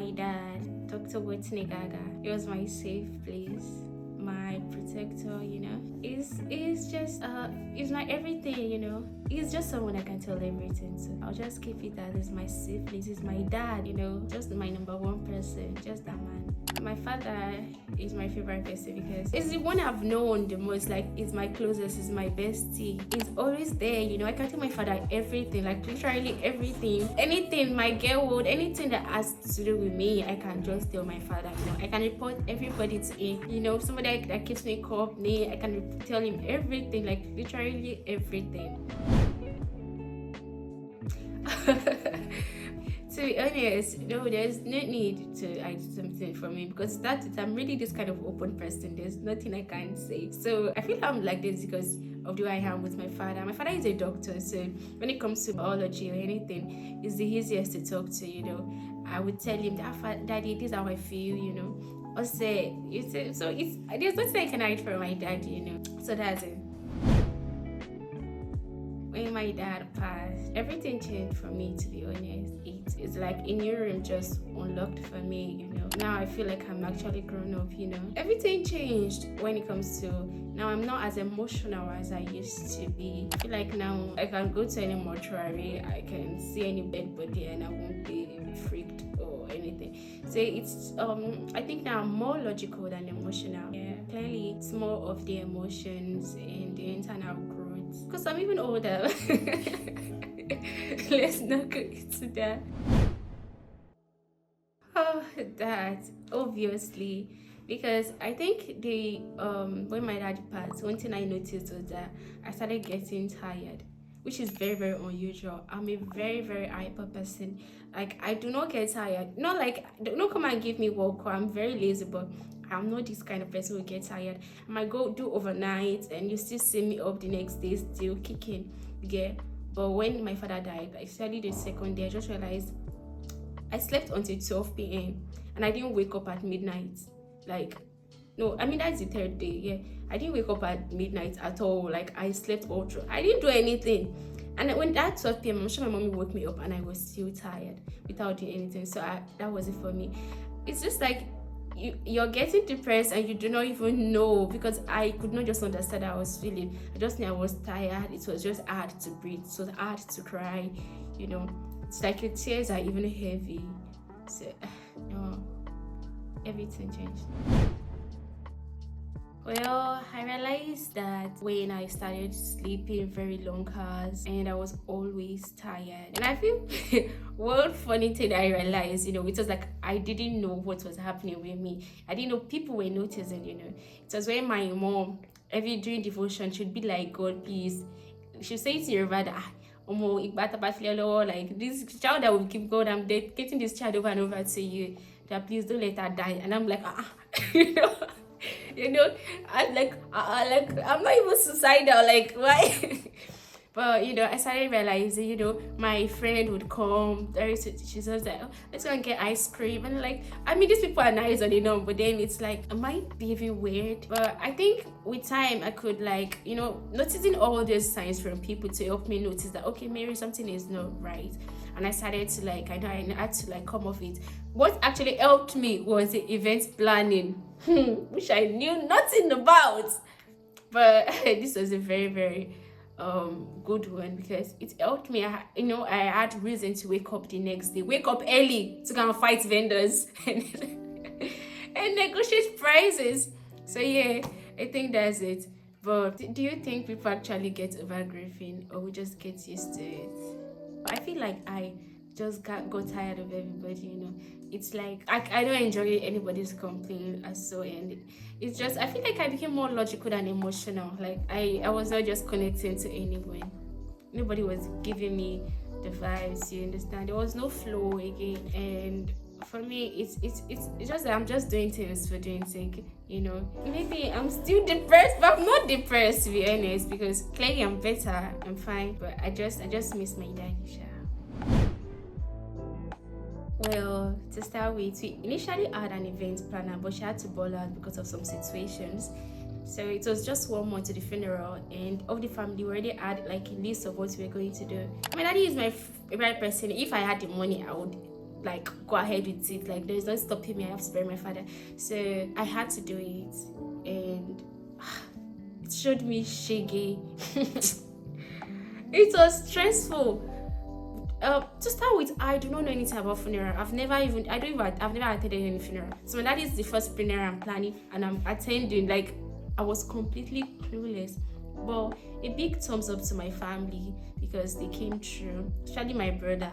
my dad, Dr. Whitney Gaga. He was my safe place, my protector, He's just he's my everything, He's just someone I can tell everything to. I'll just keep it that he's my safe place. He's my dad, just my number one person, just that man. My father is my favorite person because he's the one I've known the most. Like, he's my closest, he's my bestie. He's always there, I can tell my father everything, like literally everything. Anything my girl would, anything that has to do with me, I can just tell my father. I can report everybody to him. Somebody that keeps me company, I can tell him everything, like literally everything. To be honest, no, there's no need to hide something from me because I'm really this kind of open person. There's nothing I can't say. So I feel I'm like this because of the way I am with my father. My father is a doctor, so when it comes to biology or anything, it's the easiest to talk to. I would tell him that, Daddy, this is how I feel, or say, so there's nothing I can hide from my dad, So that's it. When my dad passed, everything changed for me, to be honest. It's like a new room just unlocked for me, Now I feel like I'm actually grown up, Everything changed when it comes to, now I'm not as emotional as I used to be. I feel like now I can go to any mortuary, I can see any dead body and I won't be freaked or anything. So it's, I think now I'm more logical than emotional. Yeah, clearly it's more of the emotions and the internal growth. Because I'm even older. Let's not go into that. Oh, that obviously, because I think the when my dad passed, one thing I noticed was that I started getting tired, which is very, very unusual. I'm a very, very hyper person. Like, I do not get tired. Not like, don't come and give me work, or I'm very lazy, but I'm not this kind of person who gets tired. I might go do overnight and you still see me up the next day still kicking. Yeah. But when my father died, especially the second day, I just realized I slept until 12 p.m. and I didn't wake up at midnight. Like, no, I mean, that's the third day. Yeah. I didn't wake up at midnight at all. Like, I slept all through. I didn't do anything. And when that 12 p.m., I'm sure my mommy woke me up and I was still tired without doing anything. So that was it for me. It's just like, you're getting depressed and you do not even know, because I could not just understand how I was feeling. I just knew I was tired. It was just hard to breathe. It was hard to cry. It's like your tears are even heavy. So, everything changed. Well, I realized that when I started sleeping very long hours and I was always tired. And I feel one funny thing I realized, it was like I didn't know what was happening with me. I didn't know people were noticing, It was when my mom, every during devotion, she'd be like, God, please. She'd say to your brother, like, this child that will keep going, I'm getting this child over and over to you. That please don't let her die. And I'm like, I'm not even suicidal, like, why? But I started realizing, my friend would come. She says like, oh, let's go and get ice cream, and like, I mean, these people are nice and but then it's like, am I behaving weird? But I think with time I could, like, noticing all these signs from people to help me notice that, okay, Mary, something is not right. And I started to, like, I had to, like, come off it. What actually helped me was the event planning, which I knew nothing about. But this was a very, very good one, because it helped me. I had reason to wake up the next day, wake up early to go and fight vendors and negotiate prices. So yeah, I think that's it. But do you think people actually get over grieving, or we just get used to it? I feel like I just got tired of everybody, It's like I don't enjoy anybody's complaint as so, and it's just, I feel like I became more logical than emotional. Like, I was not just connecting to anyone. Nobody was giving me the vibes, you understand? There was no flow again, and for me, it's just that I'm just doing things for doing sake, Maybe I'm still depressed, but I'm not depressed, to be honest, because clearly I'm better, I'm fine, but I just miss my dad. Well, to start with, we initially had an event planner, but she had to ball out because of some situations. So it was just 1 month to the funeral, and of the family, we already had like a list of what we were going to do. My daddy is my favorite person. If I had the money, I would like go ahead with it. Like there's no stopping me. I have to bury my father. So I had to do it, and it showed me shaggy. It was stressful. To start with, I do not know anything about funeral. I've never attended any funeral. So my dad is the first funeral I'm planning and I'm attending. Like, I was completely clueless. But a big thumbs up to my family because they came through. Especially my brother.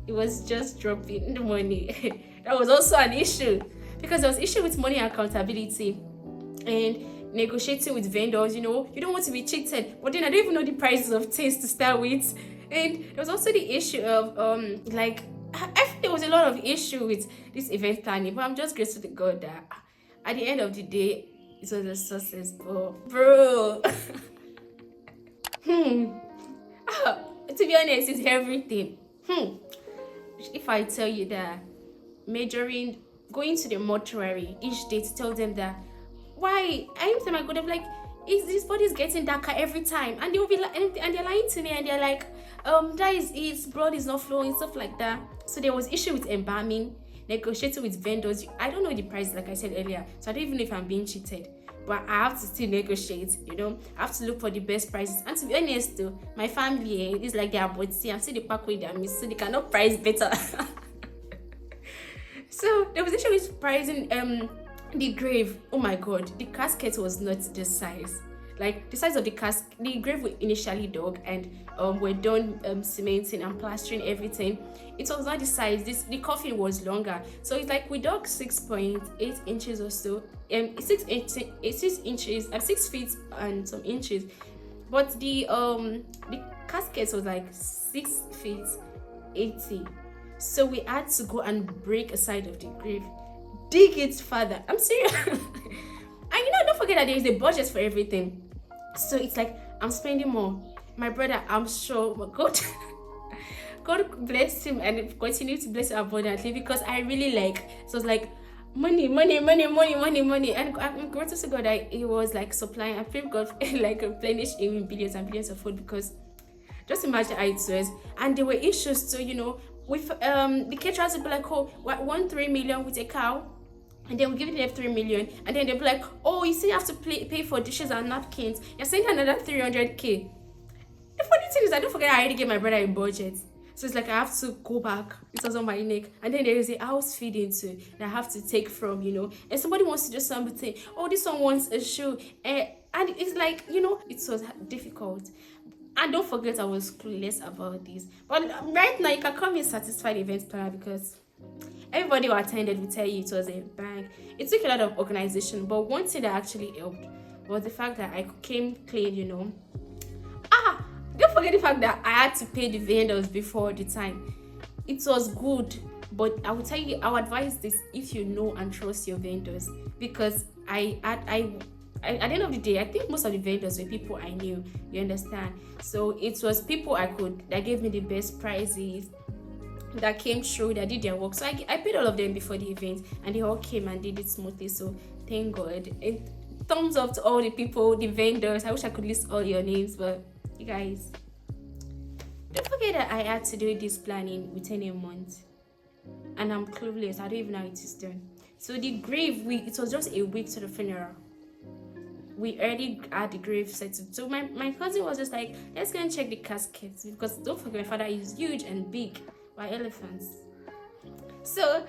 It was just dropping the money. That was also an issue because there was issue with money accountability and negotiating with vendors. You know, you don't want to be cheated, but then I don't even know the prices of things to start with. And there was also the issue of like I think there was a lot of issue with this event planning, but I'm just grateful to God that at the end of the day it was a success. Bro. To be honest, it's everything. If I tell you that going to the mortuary each day to tell them that why anytime I go, they're like, is this body's getting darker every time, and they'll be like, and they're lying to me, and they're like, that is it, blood is not flowing, stuff like that. So there was issue with embalming, negotiating with vendors. I don't know the price, like I said earlier, so I don't even know if I'm being cheated, but I have to still negotiate. You know, I have to look for the best prices. And to be honest though, my family is like they are, but see, I'm still the pack with them, so they cannot price better. So there was issue with pricing the grave. Oh my god, the casket was not the size. Like the size of the casket, the grave we initially dug and we're done cementing and plastering everything. It was not the size. The coffin was longer, so it's like we dug 6.8 inches or so. 6 feet and some inches, but the casket was like 6 feet 80. So we had to go and break a side of the grave, dig it further. I'm serious. And don't forget that there is a budget for everything. So it's like I'm spending more. My brother, I'm sure, but God bless him and continue to bless him abundantly, because I really so it's like money. And I'm grateful to God that he was like supplying. I pray God like replenish him in billions and billions of food, because just imagine how it was. And there were issues too, with the caterers would be like, oh, what, 3 million with a cow, and then we give them 3 million, and then they'll be like, oh, you see, you have to pay for dishes and napkins, you're sending another 300k. The funny thing is, I don't forget I already gave my brother a budget, so it's like I have to go back. It was on my neck. And then there is a house feeding too that I have to take from, and somebody wants to do something, oh, this one wants a shoe, and it's like, it was difficult. And don't forget, I was clueless about this. But right now, you can call me a satisfied event planner, because everybody who attended will tell you it was a bang. It took a lot of organization, but one thing that actually helped was the fact that I came clean, Don't forget the fact that I had to pay the vendors before the time. It was good, but I will tell you, I would advise this if you know and trust your vendors, because at the end of the day, I think most of the vendors were people I knew, you understand? So it was people that gave me the best prices, that came through, that did their work. So I paid all of them before the event, and they all came and did it smoothly. So thank God. And thumbs up to all the people, the vendors. I wish I could list all your names, but you guys, don't forget that I had to do this planning within a month, and I'm clueless. I don't even know how it is done. So the grave, it was just a week to the funeral. We already had the grave settled. So my cousin was just like, let's go and check the caskets, because don't forget, my father is huge and big, by elephants. So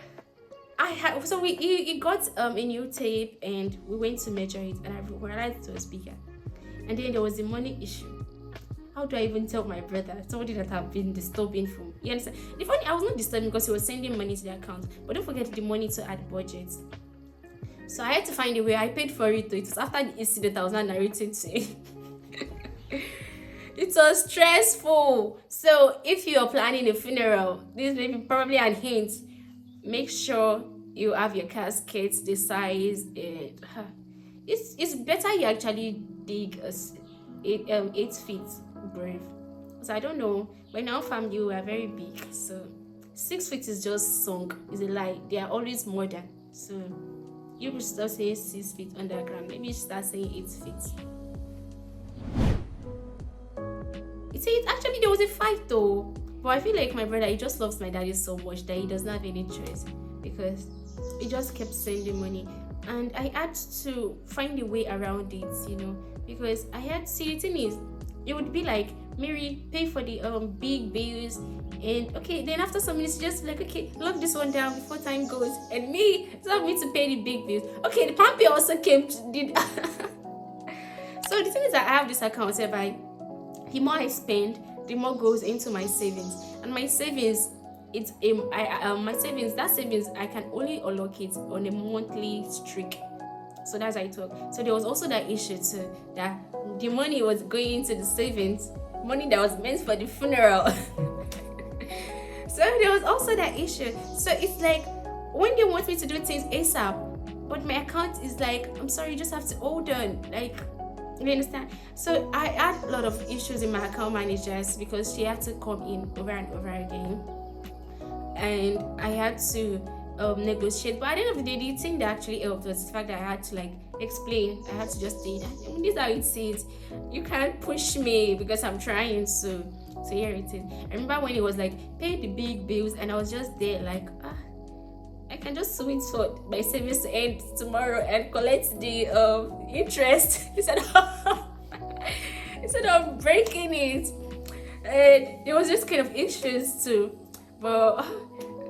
he got a new tape, and we went to measure it, and I realized it was bigger. And then there was the money issue. How do I even tell my brother, somebody that I've been disturbing from? You understand? The funny, I was not disturbing because he was sending money to the account, but don't forget the money to add budget. So I had to find a way. I paid for it. It was after the incident I was not narrating to you. It was stressful. So if you're planning a funeral, this may be probably an hint. Make sure you have your caskets, the size. It's better you actually dig a 8 feet grave. So I don't know, but in our family we are very big. So 6 feet is just sunk. It's a lie. They are always more than. So you will start saying 6 feet underground. Maybe you start saying 8 feet. It actually there was a fight though, But I feel like my brother, he just loves my daddy so much that he doesn't have any choice, because he just kept sending money, and I had to find a way around it, because I had, see, the thing is, it would be like, Mary, pay for the big bills, and okay, then after some minutes, just like, okay, lock this one down before time goes, and me, it's not me to pay the big bills. Okay, the pumpy also came to did. So the thing is that I have this account whereby the more I spend, the more goes into my savings, and my savings, it's my savings, that savings I can only allocate on a monthly streak. So that's how I talk. So there was also that issue too, that the money was going into the savings, money that was meant for the funeral. So there was also that issue. So it's like, when they want me to do things ASAP, but my account is like, I'm sorry, you just have to hold on, like, you understand? So I had a lot of issues in my account managers, because she had to come in over and over again, and I had to negotiate. But at the end of the day, the thing that actually helped was the fact that I had to like explain. I had to just say that, this is how it is. You can't push me because I'm trying to. So here it is. I remember when it was like, pay the big bills, and I was just there like, I can just wait for my savings to end tomorrow and collect the interest instead of breaking it. And there was just kind of issues too. But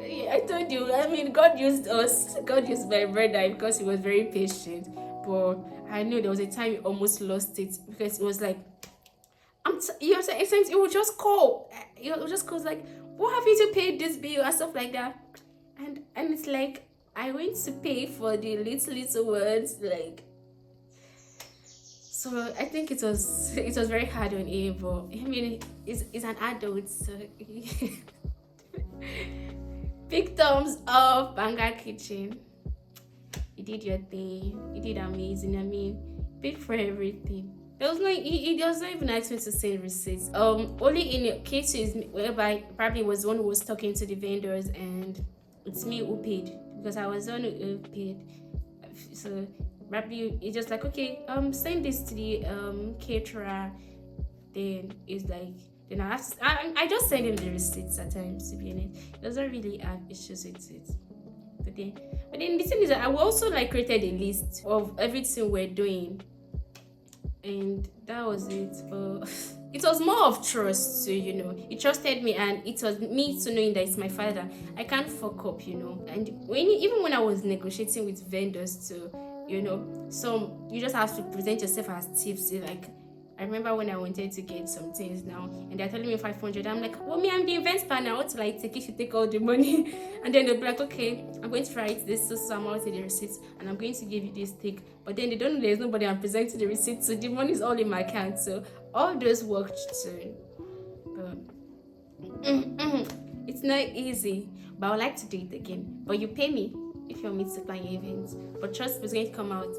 I told you, I mean, God used us. God used my brother because he was very patient. But I know there was a time he almost lost it, because it was like, you know, sometimes it would just call. It would just call like, what have you to pay this bill and stuff like that. And it's like, I went to pay for the little words, like. So I think it was very hard on him, but I mean, it's an adult, so. Big thumbs up, Banga Kitchen. You did your thing. You did amazing. I mean, paid for everything. There was no, he does not even ask me to send receipts. Only in cases whereby probably was the one who was talking to the vendors, and it's me who paid, because I was the one who paid. So probably it's just like, okay, send this to the caterer. Then it's like, then I have to, I just send him the receipts at times, to be honest. He doesn't really have issues with it. But then the thing is that I also like created a list of everything we're doing, and that was it. But it was more of trust, so he trusted me, and it was me to knowing that it's my father. I can't fuck up, And even when I was negotiating with vendors too, so you just have to present yourself as tips. Like, I remember when I wanted to get some things now, and they're telling me 500. I'm like, well, me, I'm the event planner. What will I take if you take all the money? And then they'll be like, okay, I'm going to write this amount in the receipts, and I'm going to give you this thing. But then they don't know there's nobody I'm presenting the receipt, so the money is all in my account. So all those worked too. But it's not easy. But I would like to do it again. But you pay me if you want me to plan your events. But trust me, it's going to come out.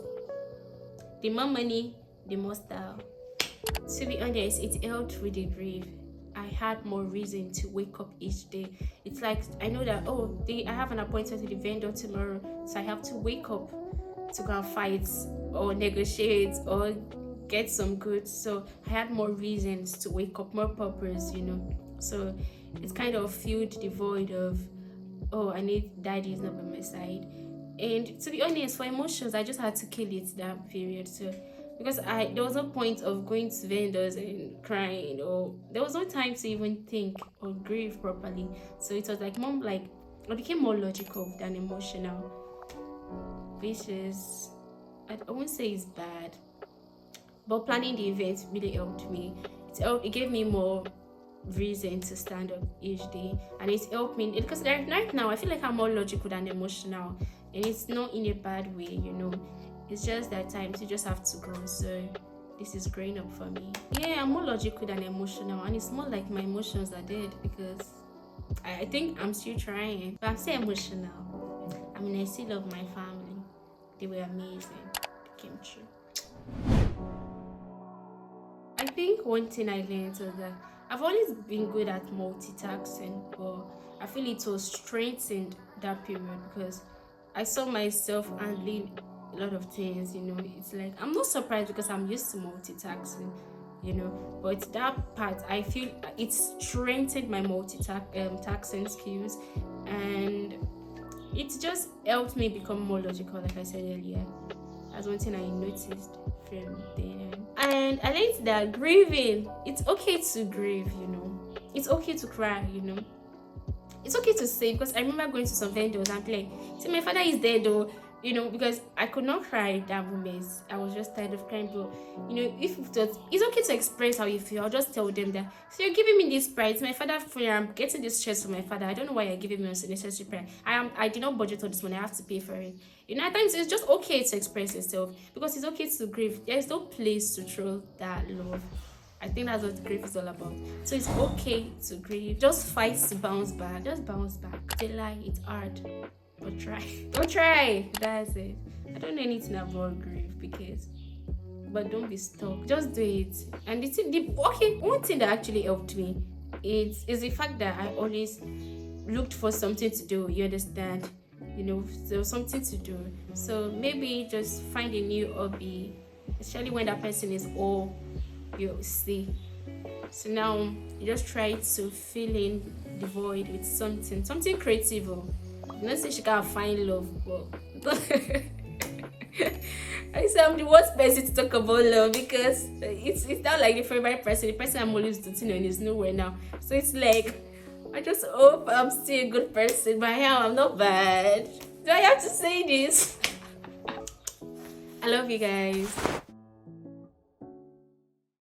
The more money, the more style. To be honest, it helped with the grief. I had more reason to wake up each day. It's like, I know that, I have an appointment with the vendor tomorrow, so I have to wake up to go and fight or negotiate or get some goods. So I had more reasons to wake up, more purpose, So it's kind of filled the void of, I need daddy is not by my side. And to be honest, for emotions, I just had to kill it that period. So because there was no point of going to vendors and crying, or there was no time to even think or grieve properly. So it was like I became more logical than emotional, which is, I won't say it's bad, but planning the event really helped me. It gave me more reason to stand up each day, and it helped me because right now I feel like I'm more logical than emotional, and it's not in a bad way, It's just that times you just have to grow. So this is growing up for me. Yeah, I'm more logical than emotional, and it's more like my emotions are dead because I think I'm still trying, but I'm still emotional. I mean, I still love my family. They were amazing. It came true. I think one thing I learned was that I've always been good at multitasking, but I feel it was strengthened that period because I saw myself handling a lot of things, It's like I'm not surprised because I'm used to multitasking, you know. But that part, I feel it strengthened my multitasking skills, and it just helped me become more logical, like I said earlier. That's one thing I noticed from then. And I learned that grieving, it's okay to grieve, you know. It's okay to cry, you know. It's okay to say, because I remember going to some vendors and playing. See, my father is dead though, you know, because I could not cry that moment. I was just tired of crying, but you know, if it's okay to express how you feel, I'll just tell them that. So you're giving me this price, my father fear, I'm getting this stress from my father. I don't know why you're giving me unnecessary price. I did not budget all this money, I have to pay for it. You know, at times it's just okay to express yourself, because it's okay to grieve. There's no place to throw that love. I think that's what grief is all about. So it's okay to grieve. Just fight to bounce back. Just bounce back. They lie, it's hard. But try. But try. That's it. I don't know anything about grief, but don't be stuck. Just do it. And one thing that actually helped me is the fact that I always looked for something to do. You understand? You know, there was something to do. So maybe just find a new hobby, especially when that person is all you see. So now you just try to fill in the void with something creative. You know, say she can't find love, but I say I'm the worst person to talk about love, because it's not like the favorite person. The person I'm always dating on is nowhere now. So it's like, I just hope I'm still a good person, but I'm not bad. Do I have to say this? I love you guys.